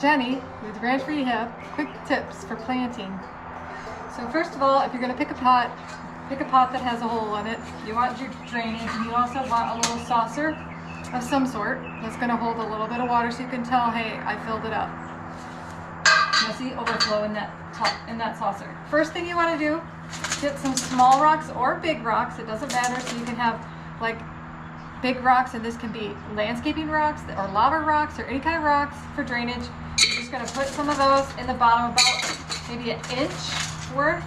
Jenny with Ranch Rehab. Quick tips for planting. So first of all, if you're going to pick a pot that has a hole in it. You want your drainage, and you also want a little saucer of some sort that's going to hold a little bit of water so you can tell, hey, I filled it up. You'll see overflow in that saucer. First thing you want to do, get some small rocks or big rocks, it doesn't matter, so you can have like big rocks, and this can be landscaping rocks or lava rocks or any kind of rocks for drainage. You're just going to put some of those in the bottom, about maybe an inch worth.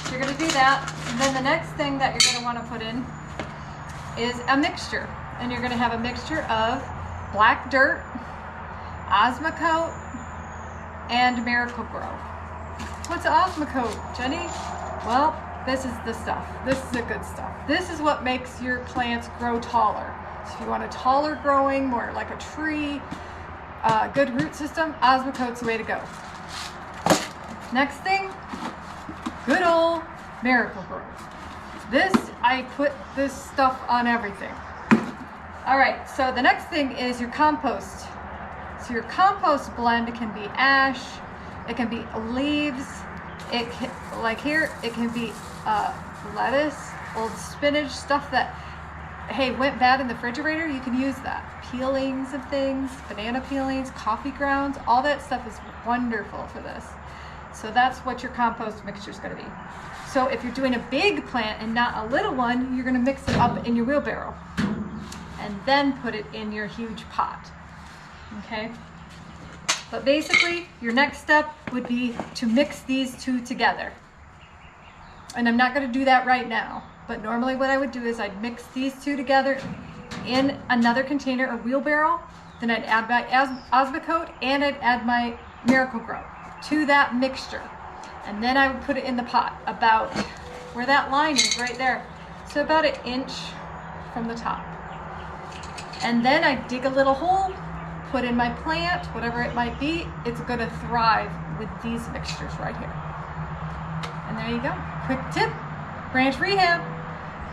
So you're going to do that, and then the next thing that you're going to want to put in is a mixture, and you're going to have a mixture of black dirt, Osmocote, and Miracle-Gro. What's Osmocote, Jenny? Well, this is the stuff. This is the good stuff. This is what makes your plants grow taller. So if you want a taller growing, more like a tree, good root system, Osmocote's the way to go. Next thing, good old Miracle-Gro. I put this stuff on everything. All right, so the next thing is your compost. So your compost blend can be ash, it can be leaves, like here, it can be lettuce, old spinach, stuff that, hey, went bad in the refrigerator, you can use that. Peelings of things, banana peelings, coffee grounds, all that stuff is wonderful for this. So that's what your compost mixture is going to be. So if you're doing a big plant and not a little one, you're going to mix it up in your wheelbarrow and then put it in your huge pot. Okay? But basically, your next step would be to mix these two together. And I'm not going to do that right now, but normally what I would do is I'd mix these two together in another container or wheelbarrow, then I'd add my Osmocote and I'd add my Miracle-Gro to that mixture, and then I would put it in the pot about where that line is, right there, so about an inch from the top. And then I dig a little hole, put in my plant, whatever it might be. It's going to thrive with these mixtures right here. And there you go. Quick tip, Ranch Rehab.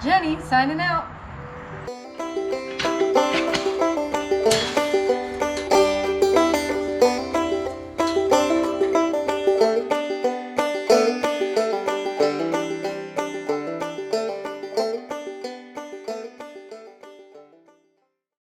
Jenny signing out.